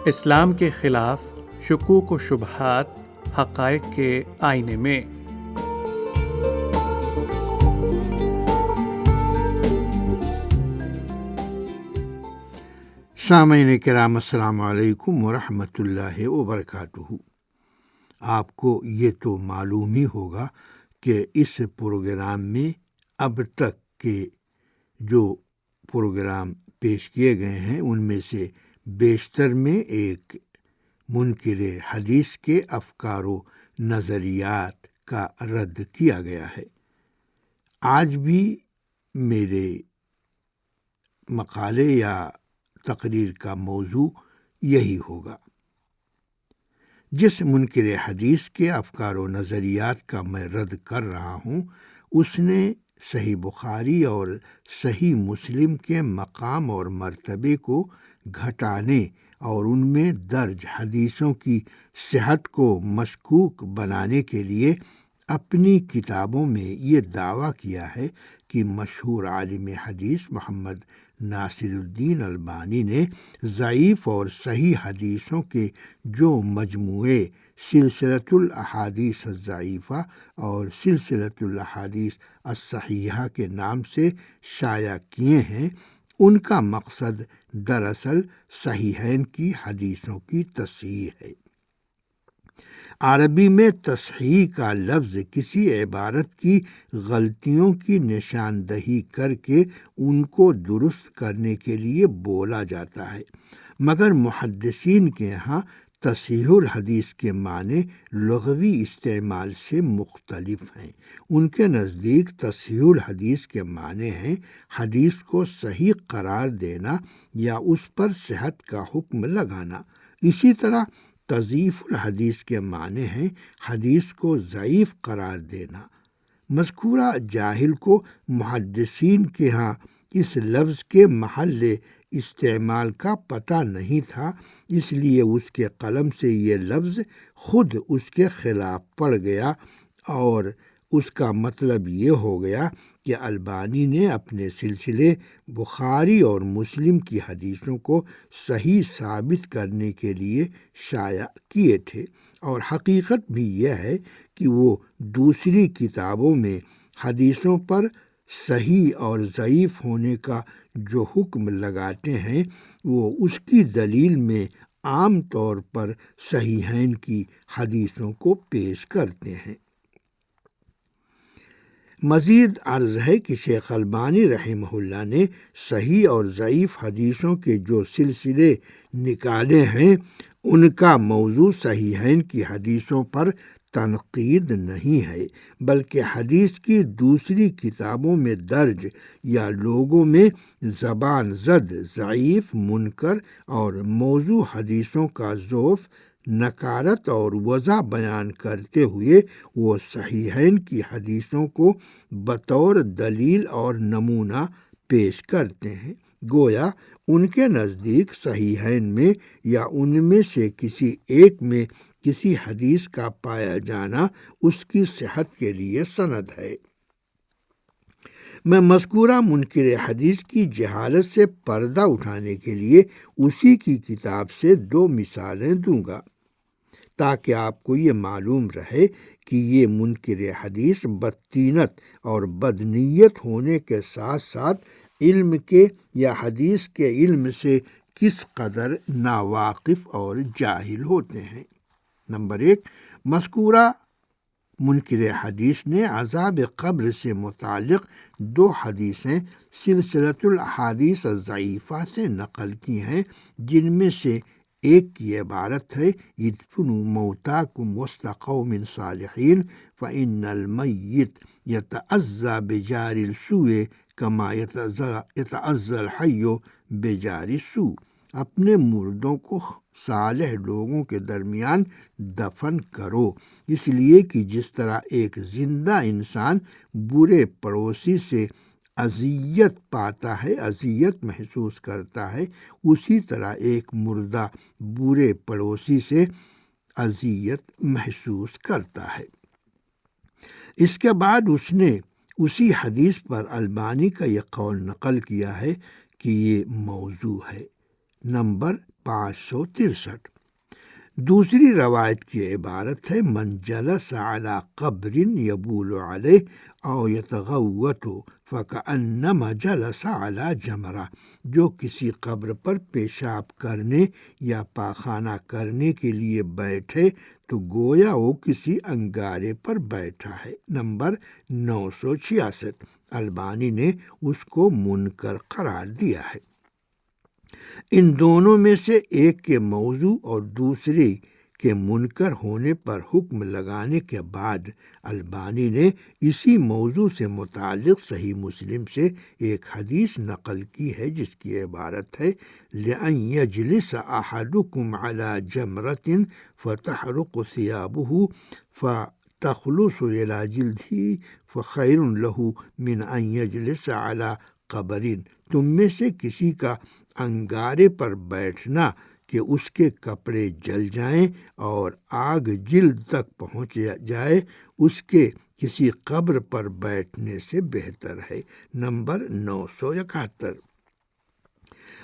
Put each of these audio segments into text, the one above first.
اسلام کے خلاف شکوک و شبہات حقائق کے آئینے میں۔ سامعین کرام، السلام علیکم ورحمۃ اللہ وبرکاتہ۔ آپ کو یہ تو معلوم ہی ہوگا کہ اس پروگرام میں اب تک کے جو پروگرام پیش کیے گئے ہیں ان میں سے بیشتر میں ایک منکر حدیث کے افکار و نظریات کا رد کیا گیا ہے۔ آج بھی میرے مقالے یا تقریر کا موضوع یہی ہوگا۔ جس منکر حدیث کے افکار و نظریات کا میں رد کر رہا ہوں اس نے صحیح بخاری اور صحیح مسلم کے مقام اور مرتبے کو گھٹانے اور ان میں درج حدیثوں کی صحت کو مشکوک بنانے کے لیے اپنی کتابوں میں یہ دعویٰ کیا ہے کہ مشہور عالم حدیث محمد ناصر الدین البانی نے ضعیف اور صحیح حدیثوں کے جو مجموعے سلسلۃ الاحادیث الضعیفہ اور سلسلۃ الاحادیث الصحیحہ کے نام سے شائع کیے ہیں ان کا مقصد دراصل صحیحین کی حدیثوں کی تصحیح ہے۔ عربی میں تصحیح کا لفظ کسی عبارت کی غلطیوں کی نشاندہی کر کے ان کو درست کرنے کے لیے بولا جاتا ہے، مگر محدثین کے ہاں تصحیح الحدیث کے معنی لغوی استعمال سے مختلف ہیں۔ ان کے نزدیک تصحیح الحدیث کے معنی ہیں حدیث کو صحیح قرار دینا یا اس پر صحت کا حکم لگانا۔ اسی طرح تضعیف الحدیث کے معنی ہیں حدیث کو ضعیف قرار دینا۔ مذکورہ جاہل کو محدثین کے ہاں اس لفظ کے محل استعمال کا پتہ نہیں تھا، اس لیے اس کے قلم سے یہ لفظ خود اس کے خلاف پڑ گیا اور اس کا مطلب یہ ہو گیا کہ البانی نے اپنے سلسلے بخاری اور مسلم کی حدیثوں کو صحیح ثابت کرنے کے لیے شائع کیے تھے، اور حقیقت بھی یہ ہے کہ وہ دوسری کتابوں میں حدیثوں پر صحیح اور ضعیف ہونے کا جو حکم لگاتے ہیں وہ اس کی دلیل میں عام طور پر صحیحین کی حدیثوں کو پیش کرتے ہیں۔ مزید عرض ہے کہ شیخ البانی رحمہ اللہ نے صحیح اور ضعیف حدیثوں کے جو سلسلے نکالے ہیں ان کا موضوع صحیحین کی حدیثوں پر تنقید نہیں ہے، بلکہ حدیث کی دوسری کتابوں میں درج یا لوگوں میں زبان زد ضعیف منکر اور موضوع حدیثوں کا ضعف نکارت اور وضع بیان کرتے ہوئے وہ صحیحین کی حدیثوں کو بطور دلیل اور نمونہ پیش کرتے ہیں۔ گویا ان کے نزدیک صحیحین میں یا ان میں سے کسی ایک میں کسی حدیث کا پایا جانا اس کی صحت کے لیے سند ہے۔ میں مذکورہ منکر حدیث کی جہالت سے پردہ اٹھانے کے لیے اسی کی کتاب سے 2 مثالیں دوں گا تاکہ آپ کو یہ معلوم رہے کہ یہ منکر حدیث بدطینت اور بدنیت ہونے کے ساتھ ساتھ علم کے یا حدیث کے علم سے کس قدر ناواقف اور جاہل ہوتے ہیں۔ نمبر 1، مذکورہ منکر حدیث نے عذاب قبر سے متعلق 2 حدیثیں سلسلۃ الاحادیث الضعیفہ سے نقل کی ہیں، جن میں سے ایک کی عبارت ہے ادفنوا موتاکم وسط قوم صالحین فإن المیت یتعزی بجار السوء کما یتعزی الحی بجار السوء۔ اپنے مردوں کو صالح لوگوں کے درمیان دفن کرو، اس لیے کہ جس طرح ایک زندہ انسان برے پڑوسی سے اذیت پاتا ہے، اذیت محسوس کرتا ہے، اسی طرح ایک مردہ برے پڑوسی سے اذیت محسوس کرتا ہے۔ اس کے بعد اس نے اسی حدیث پر البانی کا یہ قول نقل کیا ہے کہ یہ موضوع ہے۔ نمبر 563۔ دوسری روایت کی عبارت ہے من جلس علی قبر یبول علیہ او یتغوط فکأنما جلس علی جمرہ، جو کسی قبر پر پیشاب کرنے یا پاخانہ کرنے کے لیے بیٹھے تو گویا وہ کسی انگارے پر بیٹھا ہے۔ نمبر 966، البانی نے اس کو منکر قرار دیا ہے۔ ان دونوں میں سے ایک کے موضوع اور دوسرے کے منکر ہونے پر حکم لگانے کے بعد البانی نے اسی موضوع سے متعلق صحیح مسلم سے ایک حدیث نقل کی ہے جس کی عبارت ہے لِأَن يَجْلِسَ أَحَدُكُمْ عَلَى جَمْرَةٍ فَتَحْرُقُ ثِيَابُهُ فَتَخْلُصُ إِلَى جِلْدِهِ فَخَيْرٌ لَهُ مِنْ أَن يَجْلِسَ عَلَى قَبْرٍ۔ تم میں سے کسی کا انگارے پر بیٹھنا کہ اس کے کپڑے جل جائیں اور آگ جلد تک پہنچ جائے، اس کے کسی قبر پر بیٹھنے سے بہتر ہے۔ نمبر 971،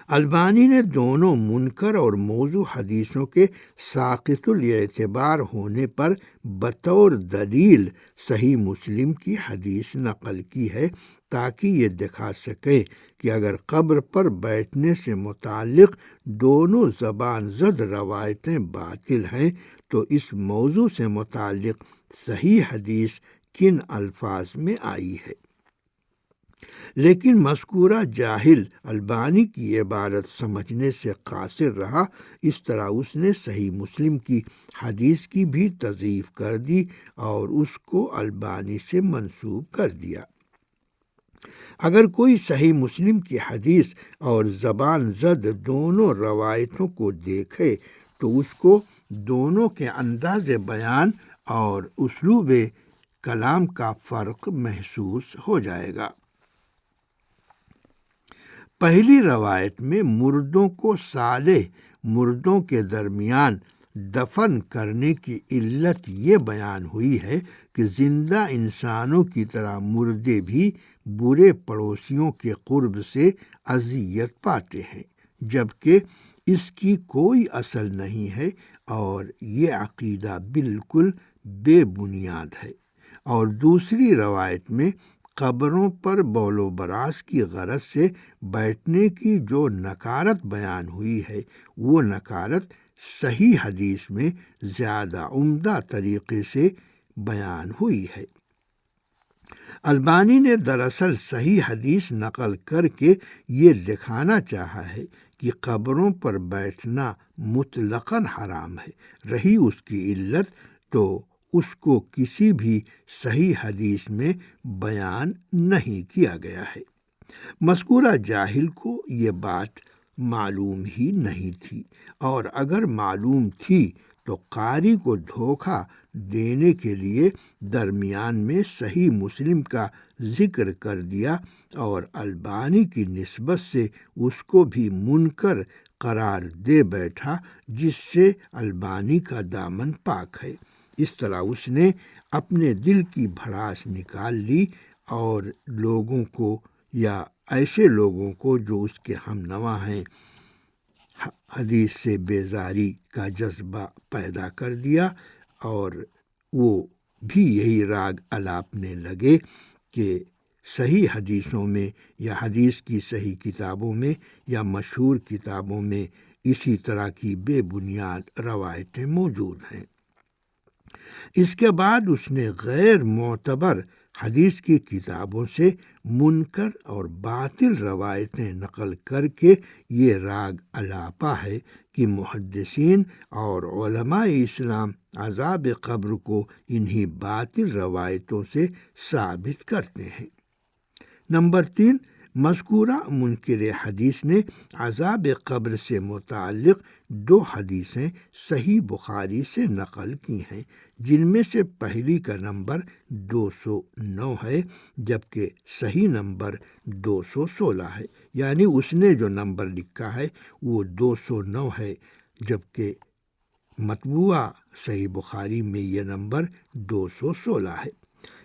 البانی نے دونوں منکر اور موضوع حدیثوں کے ساقط الاعتبار ہونے پر بطور دلیل صحیح مسلم کی حدیث نقل کی ہے تاکہ یہ دکھا سکیں کہ اگر قبر پر بیٹھنے سے متعلق دونوں زبان زد روایتیں باطل ہیں تو اس موضوع سے متعلق صحیح حدیث کن الفاظ میں آئی ہے۔ لیکن مذکورہ جاہل البانی کی عبارت سمجھنے سے قاصر رہا، اس طرح اس نے صحیح مسلم کی حدیث کی بھی تضعیف کر دی اور اس کو البانی سے منسوب کر دیا۔ اگر کوئی صحیح مسلم کی حدیث اور زبان زد دونوں روایتوں کو دیکھے تو اس کو دونوں کے انداز بیان اور اسلوب کلام کا فرق محسوس ہو جائے گا۔ پہلی روایت میں مردوں کو صالح مردوں کے درمیان دفن کرنے کی علت یہ بیان ہوئی ہے کہ زندہ انسانوں کی طرح مردے بھی برے پڑوسیوں کے قرب سے اذیت پاتے ہیں، جبکہ اس کی کوئی اصل نہیں ہے اور یہ عقیدہ بالکل بے بنیاد ہے۔ اور دوسری روایت میں قبروں پر بول و براز کی غرض سے بیٹھنے کی جو نکارت بیان ہوئی ہے وہ نکارت صحیح حدیث میں زیادہ عمدہ طریقے سے بیان ہوئی ہے۔ البانی نے دراصل صحیح حدیث نقل کر کے یہ دکھانا چاہا ہے کہ قبروں پر بیٹھنا مطلقاً حرام ہے، رہی اس کی علت تو اس کو کسی بھی صحیح حدیث میں بیان نہیں کیا گیا ہے۔ مذکورہ جاہل کو یہ بات معلوم ہی نہیں تھی، اور اگر معلوم تھی تو قاری کو دھوکہ دینے کے لیے درمیان میں صحیح مسلم کا ذکر کر دیا اور البانی کی نسبت سے اس کو بھی منکر قرار دے بیٹھا، جس سے البانی کا دامن پاک ہے۔ اس طرح اس نے اپنے دل کی بھڑاس نکال لی اور لوگوں کو یا ایسے لوگوں کو جو اس کے ہم نوا ہیں حدیث سے بیزاری کا جذبہ پیدا کر دیا، اور وہ بھی یہی راگ الاپنے لگے کہ صحیح حدیثوں میں یا حدیث کی صحیح کتابوں میں یا مشہور کتابوں میں اسی طرح کی بے بنیاد روایتیں موجود ہیں۔ اس کے بعد اس نے غیر معتبر حدیث کی کتابوں سے منکر اور باطل روایتیں نقل کر کے یہ راگ الاپا ہے کہ محدثین اور علماء اسلام عذاب قبر کو انہی باطل روایتوں سے ثابت کرتے ہیں۔ نمبر 3، مذکورہ منکر حدیث نے عذاب قبر سے متعلق 2 حدیثیں صحیح بخاری سے نقل کی ہیں، جن میں سے پہلی کا نمبر 209 ہے جبکہ صحیح نمبر 216 ہے، یعنی اس نے جو نمبر لکھا ہے وہ 209 ہے جبکہ مطبوعہ صحیح بخاری میں یہ نمبر 216 ہے۔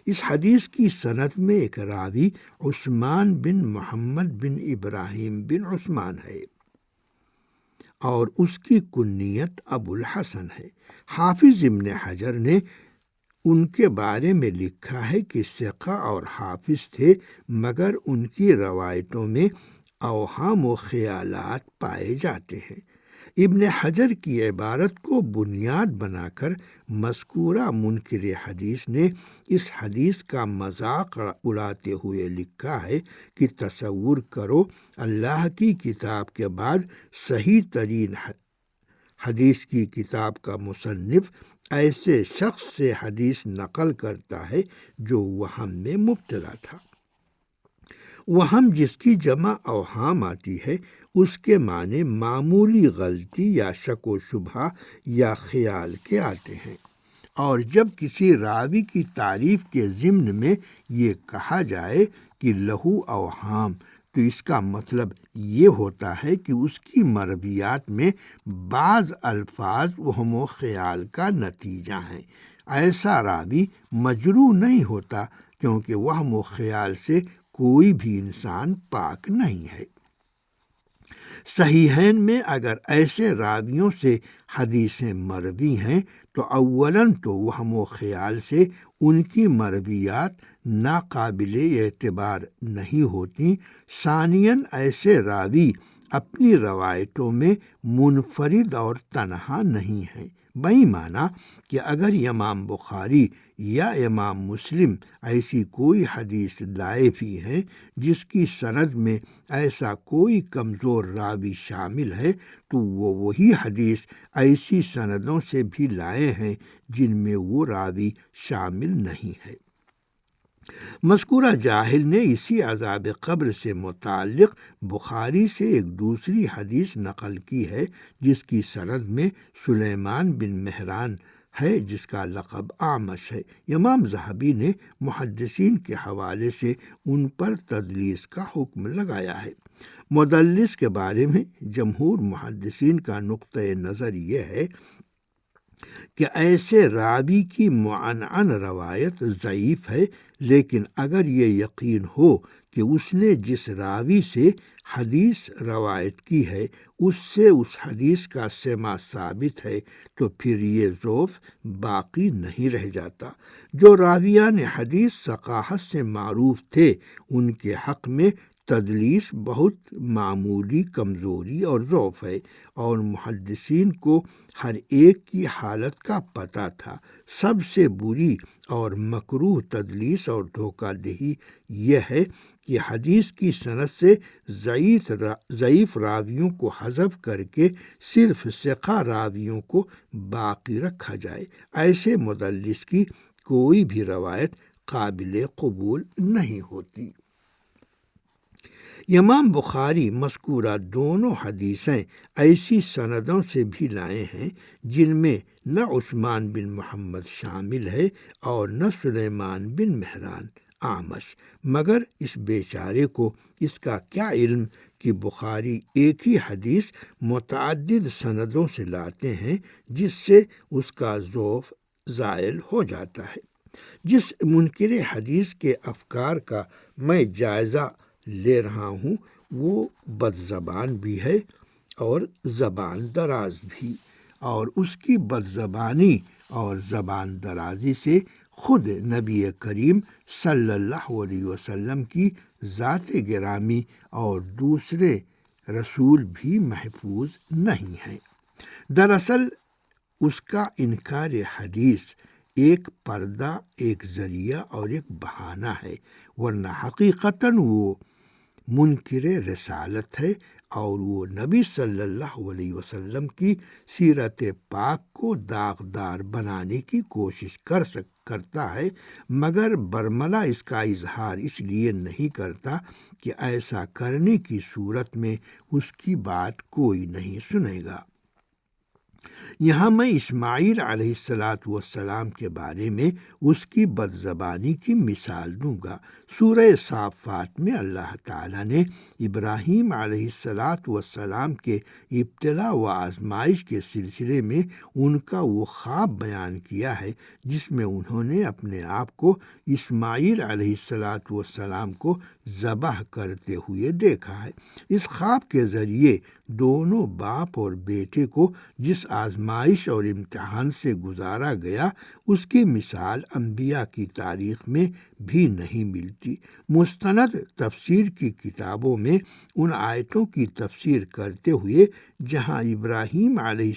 اس حدیث کی سند میں ایک راوی عثمان بن محمد بن ابراہیم بن عثمان ہے، اور اس کی کنیت ابو الحسن ہے۔ حافظ ابن حجر نے ان کے بارے میں لکھا ہے کہ ثقہ اور حافظ تھے، مگر ان کی روایتوں میں اوہام و خیالات پائے جاتے ہیں۔ ابن حجر کی عبارت کو بنیاد بنا کر مذکورہ منکر حدیث نے اس حدیث کا مذاق اڑاتے ہوئے لکھا ہے کہ تصور کرو اللہ کی کتاب کے بعد صحیح ترین حدیث کی کتاب کا مصنف ایسے شخص سے حدیث نقل کرتا ہے جو وہم میں مبتلا تھا۔ وہم جس کی جمع اوہام آتی ہے، اس کے معنی معمولی غلطی یا شک و شبہ یا خیال کے آتے ہیں، اور جب کسی راوی کی تعریف کے ضمن میں یہ کہا جائے کہ لہو اوہام، تو اس کا مطلب یہ ہوتا ہے کہ اس کی مرویات میں بعض الفاظ وہم و خیال کا نتیجہ ہیں۔ ایسا راوی مجروح نہیں ہوتا، کیونکہ وہم و خیال سے کوئی بھی انسان پاک نہیں ہے۔ صحیحین میں اگر ایسے راویوں سے حدیثیں مروی ہیں تو اولاً تو وہم و خیال سے ان کی مرویات ناقابل اعتبار نہیں ہوتی، ثانیاً ایسے راوی اپنی روایتوں میں منفرد اور تنہا نہیں ہیں۔ بئی معنی کہ اگر امام بخاری یا امام مسلم ایسی کوئی حدیث لائے بھی ہیں جس کی سند میں ایسا کوئی کمزور راوی شامل ہے، تو وہ وہی حدیث ایسی سندوں سے بھی لائے ہیں جن میں وہ راوی شامل نہیں ہے۔ مذکورہ جاہل نے اسی عذاب قبر سے متعلق بخاری سے ایک دوسری حدیث نقل کی ہے جس کی سند میں سلیمان بن مہران ہے، جس کا لقب اعمش ہے۔ امام ذہبی نے محدثین کے حوالے سے ان پر تدلیس کا حکم لگایا ہے۔ مدلس کے بارے میں جمہور محدثین کا نقطۂ نظر یہ ہے کہ ایسے راوی کی معنعن روایت ضعیف ہے، لیکن اگر یہ یقین ہو کہ اس نے جس راوی سے حدیث روایت کی ہے اس سے اس حدیث کا سماع ثابت ہے، تو پھر یہ ضعف باقی نہیں رہ جاتا۔ جو راویان حدیث ثقاحت سے معروف تھے، ان کے حق میں تدلیس بہت معمولی کمزوری اور ضعف ہے، اور محدثین کو ہر ایک کی حالت کا پتہ تھا۔ سب سے بری اور مکروہ تدلیس اور دھوکہ دہی یہ ہے کہ حدیث کی سند سے ضعیف راویوں کو حذف کر کے صرف ثقہ راویوں کو باقی رکھا جائے۔ ایسے مدلس کی کوئی بھی روایت قابل قبول نہیں ہوتی۔ امام بخاری مذکورہ دونوں حدیثیں ایسی سندوں سے بھی لائے ہیں جن میں نہ عثمان بن محمد شامل ہے اور نہ سلیمان بن مہران اعمش، مگر اس بیچارے کو اس کا کیا علم کہ بخاری ایک ہی حدیث متعدد سندوں سے لاتے ہیں، جس سے اس کا ضعف زائل ہو جاتا ہے۔ جس منکر حدیث کے افکار کا میں جائزہ لے رہا ہوں وہ بد زبان بھی ہے اور زبان دراز بھی، اور اس کی بد زبانی اور زبان درازی سے خود نبی کریم صلی اللہ علیہ وسلم کی ذات گرامی اور دوسرے رسول بھی محفوظ نہیں ہیں۔ دراصل اس کا انکار حدیث ایک پردہ، ایک ذریعہ اور ایک بہانہ ہے، ورنہ حقیقتاً وہ منکر رسالت ہے، اور وہ نبی صلی اللہ علیہ وسلم کی سیرت پاک کو داغدار بنانے کی کوشش کرتا ہے، مگر برملا اس کا اظہار اس لیے نہیں کرتا کہ ایسا کرنے کی صورت میں اس کی بات کوئی نہیں سنے گا۔ یہاں میں اسماعیل علیہ السلام کے بارے میں اس کی بد زبانی کی مثال دوں گا۔ سورہ صافات میں اللہ تعالیٰ نے ابراہیم علیہ السلام کے ابتلا و آزمائش کے سلسلے میں ان کا وہ خواب بیان کیا ہے جس میں انہوں نے اپنے آپ کو اسماعیل علیہ السلام کو ذبح کرتے ہوئے دیکھا ہے۔ اس خواب کے ذریعے دونوں باپ اور بیٹے کو جس آزمائش اور امتحان سے گزارا گیا اس کی مثال انبیاء کی تاریخ میں بھی نہیں ملتی۔ مستند تفسیر کی کتابوں میں ان آیتوں کی تفسیر کرتے ہوئے جہاں ابراہیم علیہ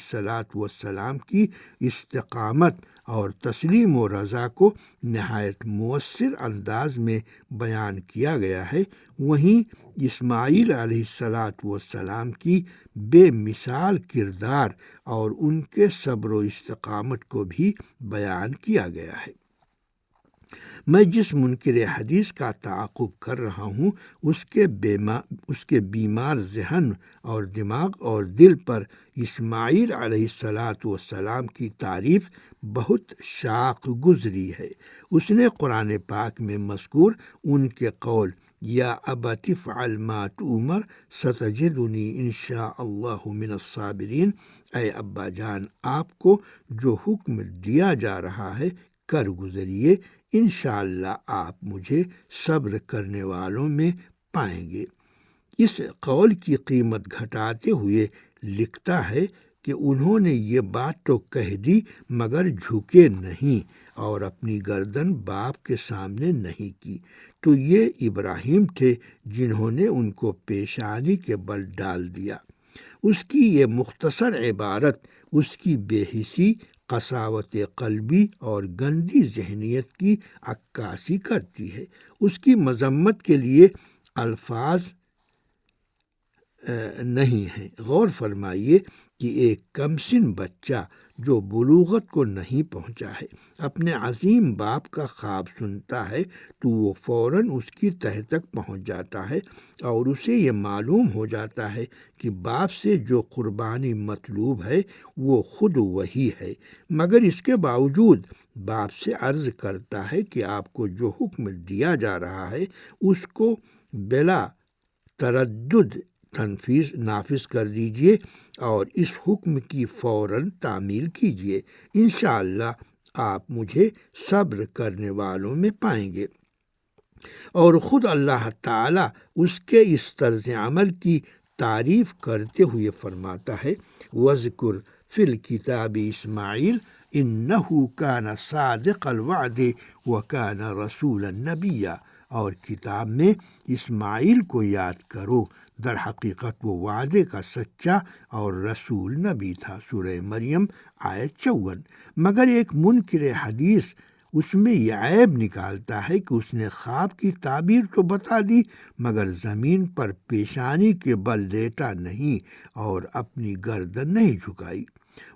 السلام کی استقامت اور تسلیم و رضا کو نہایت مؤثر انداز میں بیان کیا گیا ہے، وہیں اسماعیل علیہ السلام کی بے مثال کردار اور ان کے صبر و استقامت کو بھی بیان کیا گیا ہے۔ میں جس منکر حدیث کا تعاقب کر رہا ہوں اس کے بیمار ذہن اور دماغ اور دل پر اسماعیل علیہ السلام کی تعریف بہت شاق گزری ہے۔ اس نے قرآن پاک میں مذکور ان کے قول یا ابت افعل ما تؤمر ستجدنی انشاء اللہ من الصابرین، اے ابا جان آپ کو جو حکم دیا جا رہا ہے کر گزریے، انشاءاللہ آپ مجھے صبر کرنے والوں میں پائیں گے۔ اس قول کی قیمت گھٹاتے ہوئے لکھتا ہے کہ انہوں نے یہ بات تو کہہ دی مگر جھکے نہیں اور اپنی گردن باپ کے سامنے نہیں کی، تو یہ ابراہیم تھے جنہوں نے ان کو پیشانی کے بل ڈال دیا۔ اس کی یہ مختصر عبارت اس کی بے حسی، قساوت قلبی اور گندی ذہنیت کی عکاسی کرتی ہے۔ اس کی مذمت کے لیے الفاظ نہیں ہیں۔ غور فرمائیے کہ ایک کمسن بچہ جو بلوغت کو نہیں پہنچا ہے اپنے عظیم باپ کا خواب سنتا ہے تو وہ فوراً اس کی تہہ تک پہنچ جاتا ہے اور اسے یہ معلوم ہو جاتا ہے کہ باپ سے جو قربانی مطلوب ہے وہ خود وہی ہے، مگر اس کے باوجود باپ سے عرض کرتا ہے کہ آپ کو جو حکم دیا جا رہا ہے اس کو بلا تردد نافذ کر دیجئے اور اس حکم کی فوراً تعمیل کیجئے، انشاءاللہ آپ مجھے صبر کرنے والوں میں پائیں گے۔ اور خود اللہ تعالیٰ اس کے اس طرز عمل کی تعریف کرتے ہوئے فرماتا ہے وَاذْكُرْ فِي الْكِتَابِ اسماعیل إِنَّهُ كَانَ صَادِقَ الْوَعْدِ وَكَانَ رَسُولًا نَبِيًّا، اور کتاب میں اسماعیل کو یاد کرو، در حقیقت وہ وعدے کا سچا اور رسول نبی تھا۔ سورہ مریم آیت 54۔ مگر ایک منکر حدیث اس میں یہ عیب نکالتا ہے کہ اس نے خواب کی تعبیر تو بتا دی مگر زمین پر پیشانی کے بل لیٹا نہیں اور اپنی گردن نہیں جھکائی۔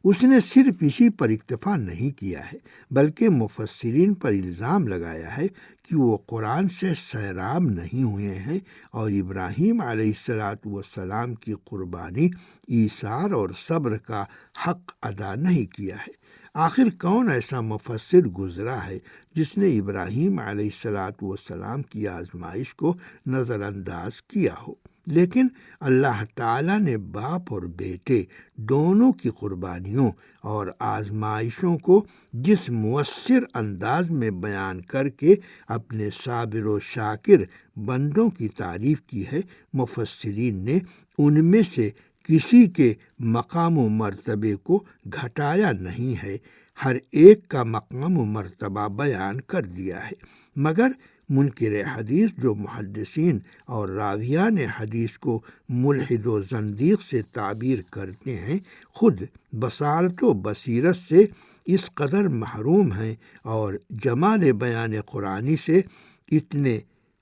اس نے صرف اسی پر اکتفا نہیں کیا ہے بلکہ مفسرین پر الزام لگایا ہے کہ وہ قرآن سے سیراب نہیں ہوئے ہیں اور ابراہیم علیہ السلام کی قربانی، ایثار اور صبر کا حق ادا نہیں کیا ہے۔ آخر کون ایسا مفسر گزرا ہے جس نے ابراہیم علیہ السلام کی آزمائش کو نظر انداز کیا ہو؟ لیکن اللہ تعالیٰ نے باپ اور بیٹے دونوں کی قربانیوں اور آزمائشوں کو جس مؤثر انداز میں بیان کر کے اپنے صابر و شاکر بندوں کی تعریف کی ہے، مفسرین نے ان میں سے کسی کے مقام و مرتبے کو گھٹایا نہیں ہے، ہر ایک کا مقام و مرتبہ بیان کر دیا ہے، مگر منکر حدیث جو محدثین اور راویان حدیث کو ملحد و زندیق سے تعبیر کرتے ہیں خود بصارت و بصیرت سے اس قدر محروم ہیں اور جمال بیان قرآنی سے اتنے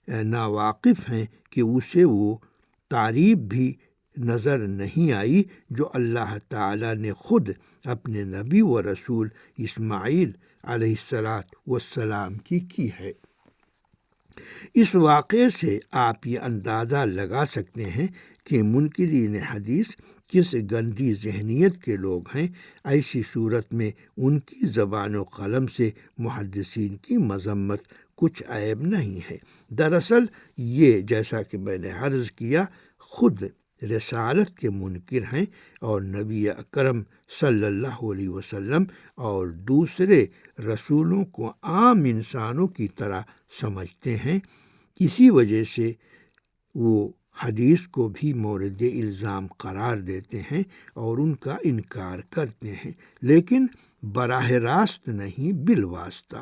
ناواقف ہیں کہ اسے وہ تعریف بھی نظر نہیں آئی جو اللہ تعالیٰ نے خود اپنے نبی و رسول اسماعیل علیہ السلام کی ہے۔ اس واقعے سے آپ یہ اندازہ لگا سکتے ہیں کہ منکرین حدیث کس گندی ذہنیت کے لوگ ہیں۔ ایسی صورت میں ان کی زبان و قلم سے محدثین کی مذمت کچھ عیب نہیں ہے۔ دراصل یہ جیسا کہ میں نے عرض کیا خود رسالت کے منکر ہیں اور نبی اکرم صلی اللہ علیہ وسلم اور دوسرے رسولوں کو عام انسانوں کی طرح سمجھتے ہیں۔ اسی وجہ سے وہ حدیث کو بھی مورد الزام قرار دیتے ہیں اور ان کا انکار کرتے ہیں، لیکن براہ راست نہیں، بالواسطہ۔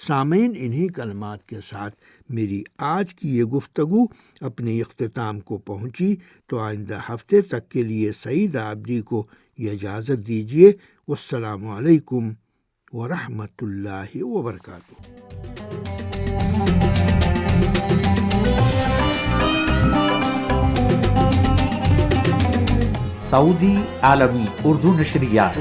سامعین، انہی کلمات کے ساتھ میری آج کی یہ گفتگو اپنے اختتام کو پہنچی، تو آئندہ ہفتے تک کے لیے سعید عابدی کو یہ اجازت دیجیے۔ والسلام علیکم ورحمۃ اللہ وبرکاتہ۔ سعودی عالمی اردو نشریات